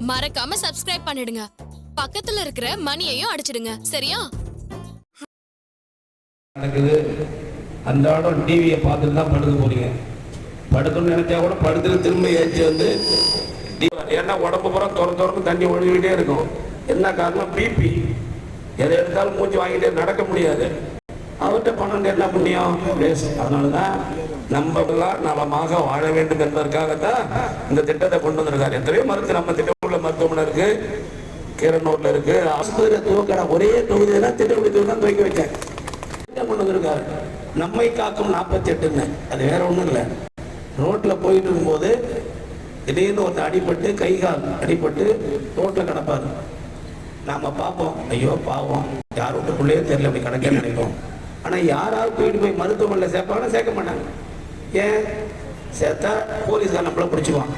மறக்காம சப்ஸ்கிரைப் பண்ணிடுங்க. பக்கத்துல இருக்கிற மணியையும் அடிச்சிடுங்க. சரியா? நடக்குது. அன்றாடம் டிவியை பார்த்துட்டு தான் படுத்து போறீங்க. படுக்கணும்னு நினைச்சா கூட படுத்துட்டு திரும்ப ஏற்றி வந்து ஏன்னா உடம்பு பூரா திறந்து தண்ணி ஒழுகிட்டே இருக்கும். என்ன காரணம்? பிபி. எதை எடுத்தாலும் மூச்சு வாங்கிட்டே நடக்க முடியாது. அவர்கிட்ட பணம் என்ன புண்ணியம்? அதனாலதான் நம்ம நலமாக வாழ வேண்டும் என்பதற்காகத்தான் இந்த திட்டத்தை கொண்டு வந்திருக்காரு. எத்தனையோ மருத்துவ நம்ம திட்டக்குள்ள மருத்துவமனை இருக்கு, கீரனூர்ல இருக்கு, ஆஸ்பத்திரி துவக்கடை ஒரே தொகுதியில திட்டக்குடி தான் துவக்கி வச்சேன். கொண்டு வந்திருக்காரு. நம்மை காக்கும் 48ன்னு. அது வேற ஒண்ணும் இல்லை. ரோட்ல போயிட்டு இருக்கும்போது திடீர்னு ஒருத்தர் அடிபட்டு கை கால் அடிபட்டு ரோட்ல கிடப்பாரு. நாம பார்ப்போம், ஐயோ பாவம், யார் வீட்டுக்குள்ளேயே தெரியல, அப்படி கிடக்க நினைப்போம். ஆனா யாராவது போய் மருத்துவமனையில் சேர்ப்பாங்கன்னா சேர்க்க மாட்டாங்க. ஏன் சேர்த்தா போலீஸ்கார் நம்மள பிடிச்சிக்குவான்.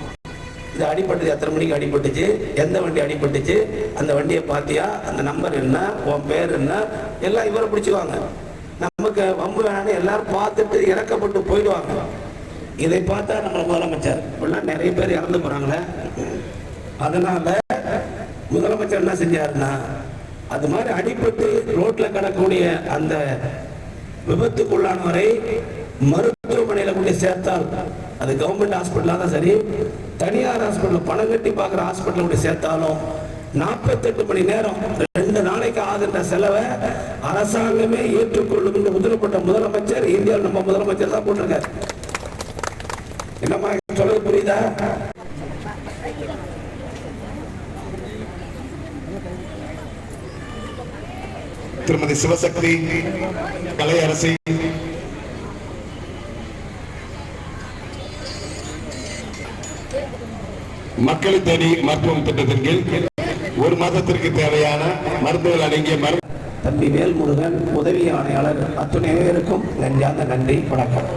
இது அடிபட்டது எத்தனை மணிக்கு அடிபட்டுச்சு, எந்த வண்டி அடிபட்டுச்சு, அந்த வண்டியை பார்த்தியா, அந்த நம்பர் என்ன, உன் பேர் என்ன, எல்லாம் இவரை பிடிச்சிக்குவாங்க. நமக்கு வம்பு வேணான்னு எல்லாரும் பார்த்துட்டு இறக்கப்பட்டு போயிடுவாங்க. இதை பார்த்தா நம்ம முதலமைச்சர் இப்பெல்லாம் நிறைய பேர் இறந்து போறாங்களே. அதனால முதலமைச்சர் என்ன செஞ்சாருன்னா, அது மாதிரி அடிபட்டு ரோட்ல கிடக்கக்கூடிய அந்த விபத்துக்குள்ளானவரை மருத்துவமனையில கொண்டு சேர்த்தால், அது கவர்மெண்ட் ஹாஸ்பிட்டலா தான் சரி, தனியார் ஹாஸ்பிட்டல் பணம் கட்டி பார்க்குற ஹாஸ்பிட்டல் கொண்டு சேர்த்தாலும் 48 மணி நேரம் 2 நாளைக்கு ஆகின்ற செலவை அரசாங்கமே ஏற்றுக்கொள்ளும் என்று உத்தரப்பட்ட முதலமைச்சர் இந்தியாவில் நம்ம முதலமைச்சர் தான் போட்டிருக்காரு. என்னமா சொல்றது புரியுதா? திருமதி சிவசக்தி கலையரசி, மக்களை தேடி மருத்துவம் திட்டத்தின் கீழ் 1 மாதத்திற்கு தேவையான மருந்துகள் அடங்கிய தம்பி வேல்முருகன் உதவி ஆணையாளர் அத்துணை பேருக்கும் நெஞ்சார்ந்த நன்றி, வணக்கம்.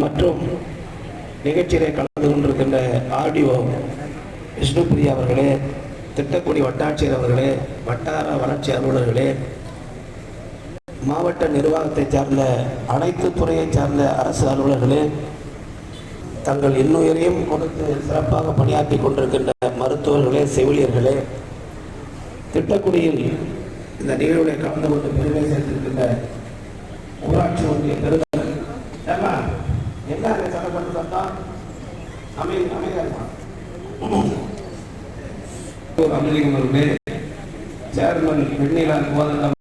மற்றும் நிகழ்ச்சியிலே கலந்து கொண்டிருக்கின்ற ஆர்டிஓ விஷ்ணுபிரியா அவர்களே, திட்டக்குடி வட்டாட்சியர் அவர்களே, வட்டார வளர்ச்சி அலுவலர்களே, மாவட்ட நிர்வாகத்தை சார்ந்த அனைத்து துறையை சார்ந்த அரசு அலுவலர்களே, தங்கள் இன்னுயிரையும் கொடுத்து சிறப்பாக பணியாற்றி கொண்டிருக்கின்ற மருத்துவர்களே, செவிலியர்களே, திட்டக்குடியில் இந்த நிகழ்வுகளை கலந்து கொண்டு பெருமை சேர்த்திருக்கின்ற ஊராட்சி ஒன்றிய பெருந்தர் என்ன சட்டப்பட்டு அமெரிக்கர்களுடைய சேர்மன் வெண்ணிலா கோதண்டம்